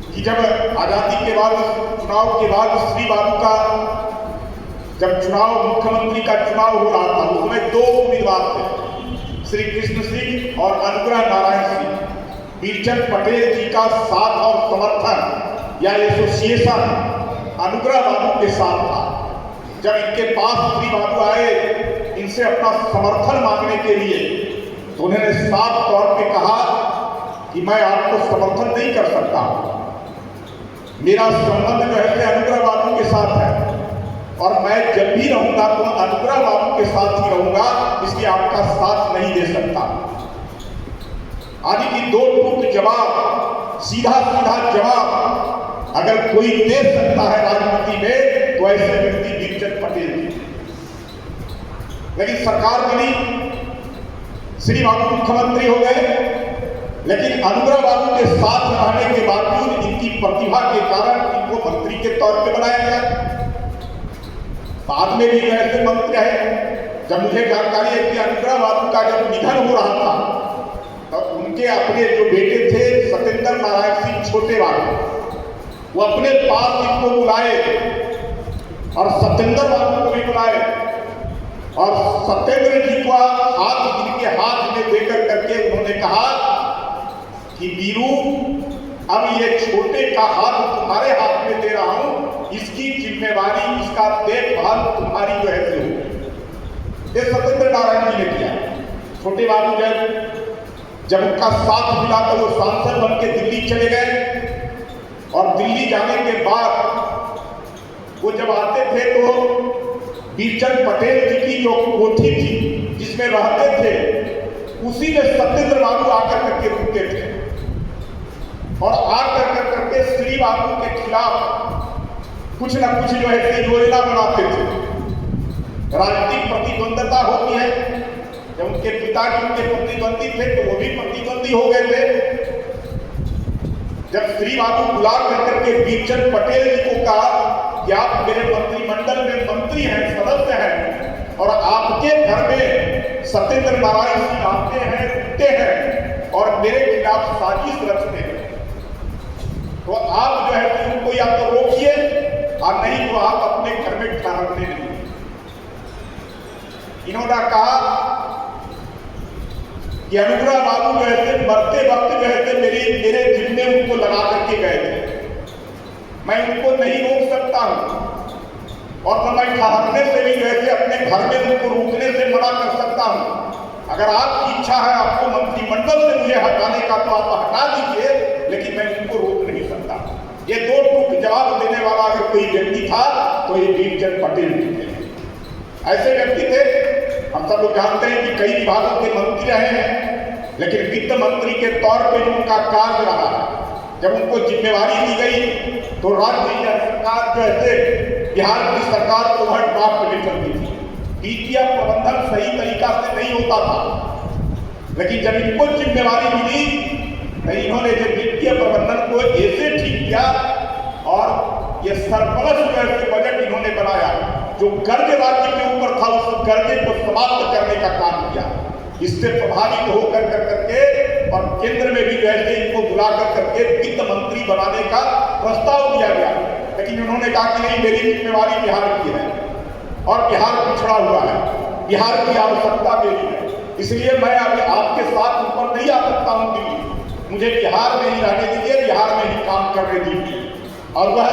कि जब आजादी के बाद चुनाव के बाद श्री बाबू का जब चुनाव मुख्यमंत्री का चुनाव हो रहा था, उसमें 2 उम्मीदवार थे, श्री कृष्ण सिंह और अनुग्रह नारायण सिंह। वीरचंद पटेल जी का साथ और समर्थन या एसोसिएशन अनुग्रह बाबू के साथ था। जब इनके पास श्री बाबू आए इनसे अपना समर्थन मांगने के लिए, तो उन्होंने साफ तौर पे कहा कि मैं आपको समर्थन नहीं कर सकता, मेरा संबंध जो है अनुग्रह बाबू के साथ है और मैं जब भी रहूंगा तो अनुग्रह बाबू के साथ ही रहूंगा, इसलिए आपका साथ नहीं दे सकता। आदि की 2 टूक जवाब, सीधा सीधा जवाब अगर कोई दे सकता है राजनीति में तो ऐसे व्यक्ति वीरचंद पटेल जी। लेकिन सरकार बनी, श्री बाबू मुख्यमंत्री हो गए, लेकिन अनुग्रह बाबू के साथ रहने के बावजूद इनकी प्रतिभा के कारण इनको मंत्री के तौर पे बनाया गया। बाद में भी ऐसे मंत्री है। जब मुझे जानकारी है कि अनुग्रह बाबू का जब निधन हो रहा था तो उनके अपने जो बेटे थे सत्येंद्र नारायण सिंह छोटे बाबू, वो अपने पास इनको बुलाए और सत्येंद्र बाबू को भी बुलाए और सत्येंद्र जी को हाथ इनके हाथ में देकर करके उन्होंने कहा कि वीरू, अब ये छोटे का हाथ तुम्हारे हाथ में दे रहा हूं, इसकी जिम्मेवारी, इसका देखभाल तुम्हारी जो है हो। ये सत्येंद्र नारायण जी ने किया। छोटे बाबू जब उनका साथ मिला तो वो सांसद बन के दिल्ली चले गए और दिल्ली जाने के बाद वो जब आते थे तो वीरचंद पटेल जी की जो कोठी थी जिसमें रहते थे, उसी में सत्येंद्र बाबू आकर करके रुकते थे और आकर करके श्री बाबू के खिलाफ कुछ न कुछ जो है योजना बनाते थे। राजनीतिक प्रतिद्वंदता होती है, जब उनके पिताजी उनके प्रतिद्वंदी थे तो वो भी प्रतिद्वंदी हो गए थे। जब श्री बाबू बुला करके वीरचंद पटेल जी को कहा कि आप मेरे मंत्रिमंडल में मंत्री हैं, सदस्य हैं और आपके घर में सत्येंद्र नारायण सिंह आते हैं, रुकते हैं और मेरे खिलाफ साजिश रचते हैं, तो आप जो है कि उनको या तो रोकिए और नहीं तो आप अपने घर में ठहरने नहीं। इन्होंने कहा कि अनुग्रह बाबू जो है मरते वक्त जो है मेरे जिम्मे उनको लगा करके गए थे, मैं उनको नहीं रोक सकता हूं और न मैं ठहरने से भी जो है अपने घर में उनको रोकने से मना कर सकता हूं। अगर आपकी इच्छा है आपको मंत्रिमंडल से मुझे हटाने का तो आप हटा दीजिए, लेकिन मैं उनको रोक नहीं सकता। ये 2 टूक जवाब देने वाला अगर कोई व्यक्ति था तो ये वीरचंद पटेल जी थे। ऐसे व्यक्ति थे हम सब लोग जानते हैं कि कई विभागों के मंत्री रहे हैं, लेकिन वित्त मंत्री के तौर पे जो उनका कार्य रहा है, जब उनको जिम्मेवारी दी गई तो राज्य या सरकार जो है बिहार की सरकार ओवरड्राफ्ट में चलती थी, वित्तीय प्रबंधन सही तरीका से नहीं होता था। लेकिन जब इनको जिम्मेवारी मिली तो इन्होंने जो वित्तीय प्रबंधन को ऐसे ठीक किया और ये सरप्लस जैसे बजट इन्होंने बनाया, जो कर्ज राज्य के ऊपर था उस कर्जे को समाप्त करने का काम किया। इससे प्रभावित होकर करके और केंद्र में भी जैसे इनको बुला करके वित्त मंत्री बनाने का प्रस्ताव दिया गया, लेकिन उन्होंने कहा कि नहीं, मेरी जिम्मेवारी बिहार की है और बिहार पिछड़ा हुआ है, बिहार की आवश्यकता मेरी है, इसलिए मैं अभी आपके साथ ऊपर नहीं आ सकता हूँ दिल्ली, मुझे बिहार में ही रहने दीजिए, बिहार में ही काम करने दीजिए। और वह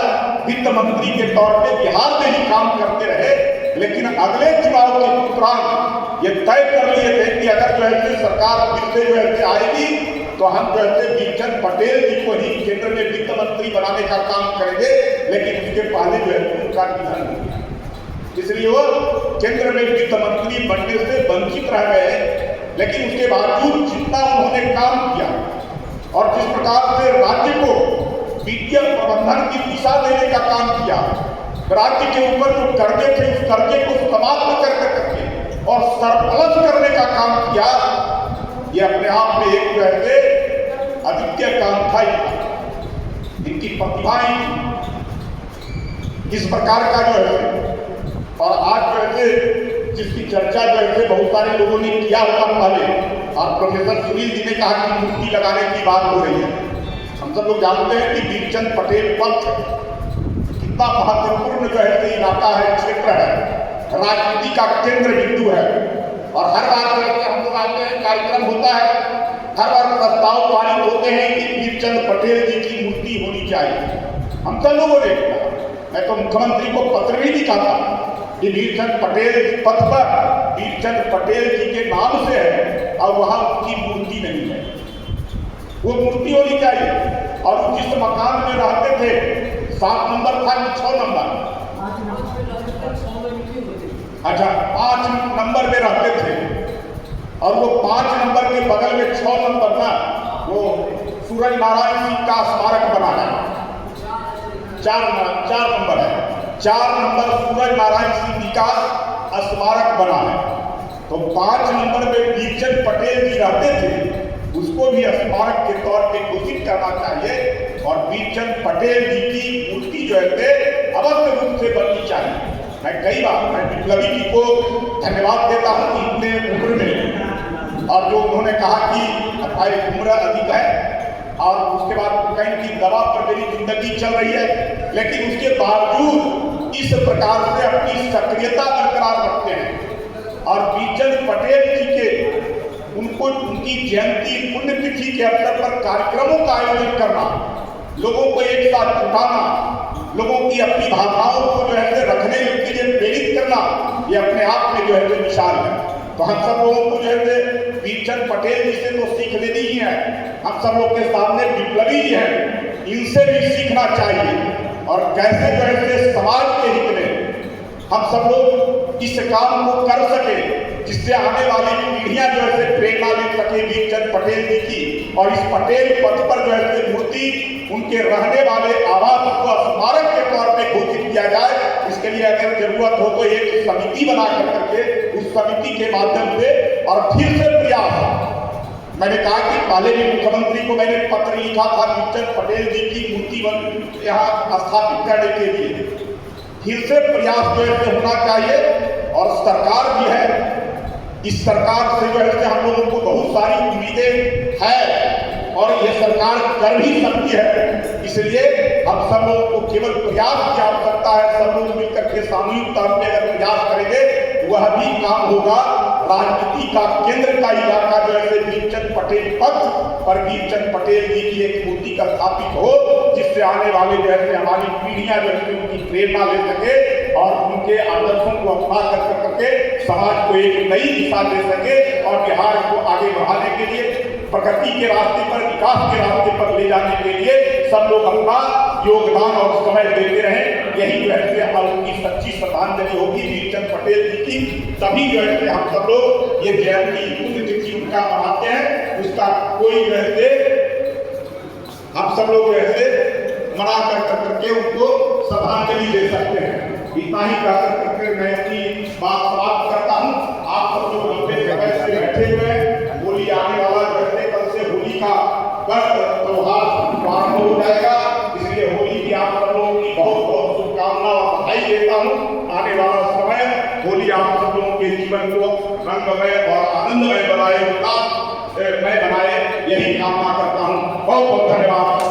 वित्त मंत्री के तौर पे बिहार में ही काम करते रहे। लेकिन अगले चुनाव के उपरांत ये तय कर लिए थे कि अगर जो है सरकार फिर से जो है आएगी तो हम जो है बीरचंद पटेल जी को ही केंद्र में वित्त मंत्री बनाने का काम करेंगे। लेकिन उसके पहले जो है उनका निधन हो गया, इसलिए वो केंद्र में वित्त मंत्री बनने से वंचित रह गए। लेकिन उसके बावजूद जितना उन्होंने काम किया और जिस प्रकार से राज्य को वित्तीय प्रबंधन की दिशा देने का काम किया, राज्य के ऊपर जो कर्जे थे उस कर्जे को समाप्त करके और सरप्लस करने का काम किया, ये अपने आप में एक जो है अद्वितीय काम था। इनकी प्रतिभाएं इस प्रकार का जो है, और आज जो है जिसकी चर्चा जो है बहुत सारे लोगों ने किया हुआ पहले, और प्रोफेसर सुनील जी ने कहा कि मूर्ति लगाने की बात हो रही है। हम सब लोग जानते हैं कि बीरचंद पटेल पंथ कितना महत्वपूर्ण जो है इलाका है, क्षेत्र है, राजनीति का केंद्र बिंदु है। और हर बार हम लोग आते हैं, कार्यक्रम होता है, हर बार प्रस्ताव पारित होते हैं कि बीरचंद पटेल जी की मूर्ति होनी चाहिए। हम सब लोगों ने, मैं तो मुख्यमंत्री को पत्र भी लिखा था कि बीरचंद पटेल पथ पर बीरचंद पटेल जी के नाम से है और वहां उनकी मूर्ति नहीं है, वो मूर्ति होनी चाहिए। और जिस मकान में रहते थे 7 नंबर था कि 6 नंबर, अच्छा 5 नंबर में रहते थे, और वो 5 नंबर के बगल में 6 नंबर था, वो सूरज नारायण सिंह का स्मारक बना है। 4 नंबर है, 4 नंबर सूरज नारायण सिंह जी का स्मारक बना है। तो 5 नंबर में बीरचंद पटेल जी रहते थे, उसको भी स्मारक के तौर पे घोषित करना चाहिए। और बीरचंद पटेल जी की मूर्ति जो है अवश्य रूप से बननी चाहिए। मैं कई बार विप्लवी जी को धन्यवाद देता हूँ कि इतने उम्र में, और जो उन्होंने कहा कि भाई उम्र अधिक है और उसके बाद कहीं की दवा पर मेरी जिंदगी चल रही है, लेकिन उसके बावजूद इस प्रकार से अपनी सक्रियता बरकरार रखते हैं। और बीरचंद पटेल जी के उनको उनकी जयंती पुण्यतिथि के अवसर पर कार्यक्रमों का आयोजन करना, लोगों को एक साथ जुटाना, लोगों की अपनी भावनाओं को जो है रखने के लिए प्रेरित करना, ये अपने आप में जो है मिसाल है। तो हम सब लोगों को जो है बीरचंद पटेल जी से तो सीख लेनी ही है, हम सब लोग के सामने विप्लवी जी हैं, इनसे भी सीखना चाहिए। और कैसे जो है समाज के हित में हम सब लोग इस काम को कर सके, जिससे आने वाली पीढ़ियां जो है प्रेरणा ले सके बीरचंद पटेल जी की। और इस पटेल पथ पर जो है मूर्ति उनके रहने वाले आवास को स्मारक के तौर पे घोषित किया जाए। इसके लिए अगर जरूरत हो तो एक समिति बना करके उस समिति के माध्यम से और फिर से प्रयास, मैंने कहा कि पहले भी मुख्यमंत्री को मैंने पत्र लिखा था बीरचंद पटेल जी की मूर्ति यहाँ स्थापित करने के लिए, फिर से प्रयास जो है होना चाहिए। और सरकार भी है, इस सरकार से जो है हम लोगों को बहुत सारी उम्मीदें हैं और ये सरकार कर भी सकती है। इसलिए हम सब लोगों को केवल प्रयास की आवश्यकता है, सब लोग मिलकर के सामूहिक तौर पर अगर प्रयास करेंगे वह भी काम होगा। राजनीति का केंद्र का इलाका जो है बीरचंद पटेल पथ पर बीरचंद पटेल जी की एक मूर्ति का स्थापित हो, जिससे आने वाले जो है हमारी पीढ़ियां जो है उनकी प्रेरणा ले सके और उनके आदर्शों को अपना करके समाज को एक नई दिशा दे सके और बिहार को आगे बढ़ाने के लिए, प्रगति के रास्ते पर, विकास के रास्ते पर ले जाने के लिए सब लोग अपना योगदान और समय देते रहे। यही जो है उनकी सच्ची श्रद्धांजलि होगी वीरचंद पटेल जी की। तभी जो है हम सब लोग ये जयंती पुण्यतिथि उनका मनाते हैं, उसका कोई जो है हम सब लोग जो है मना करके उनको श्रद्धांजलि दे सकते हैं। इतना ही कहकर करके मैं अपनी बात समाप्त करता हूँ। आप सब लोग लंबे समय से बैठे हुए हैं, होली आने वाला जो है कल से होली का त्योहार प्रारंभ हो जाएगा, इसलिए होली की आप सब लोगों की बहुत बहुत शुभकामना और बधाई देता हूँ। आने वाला समय होली आप सब लोगों के जीवन को रंगमय और आनंदमय बनाए, मैं बनाए, यही कामना करता हूँ। बहुत बहुत धन्यवाद।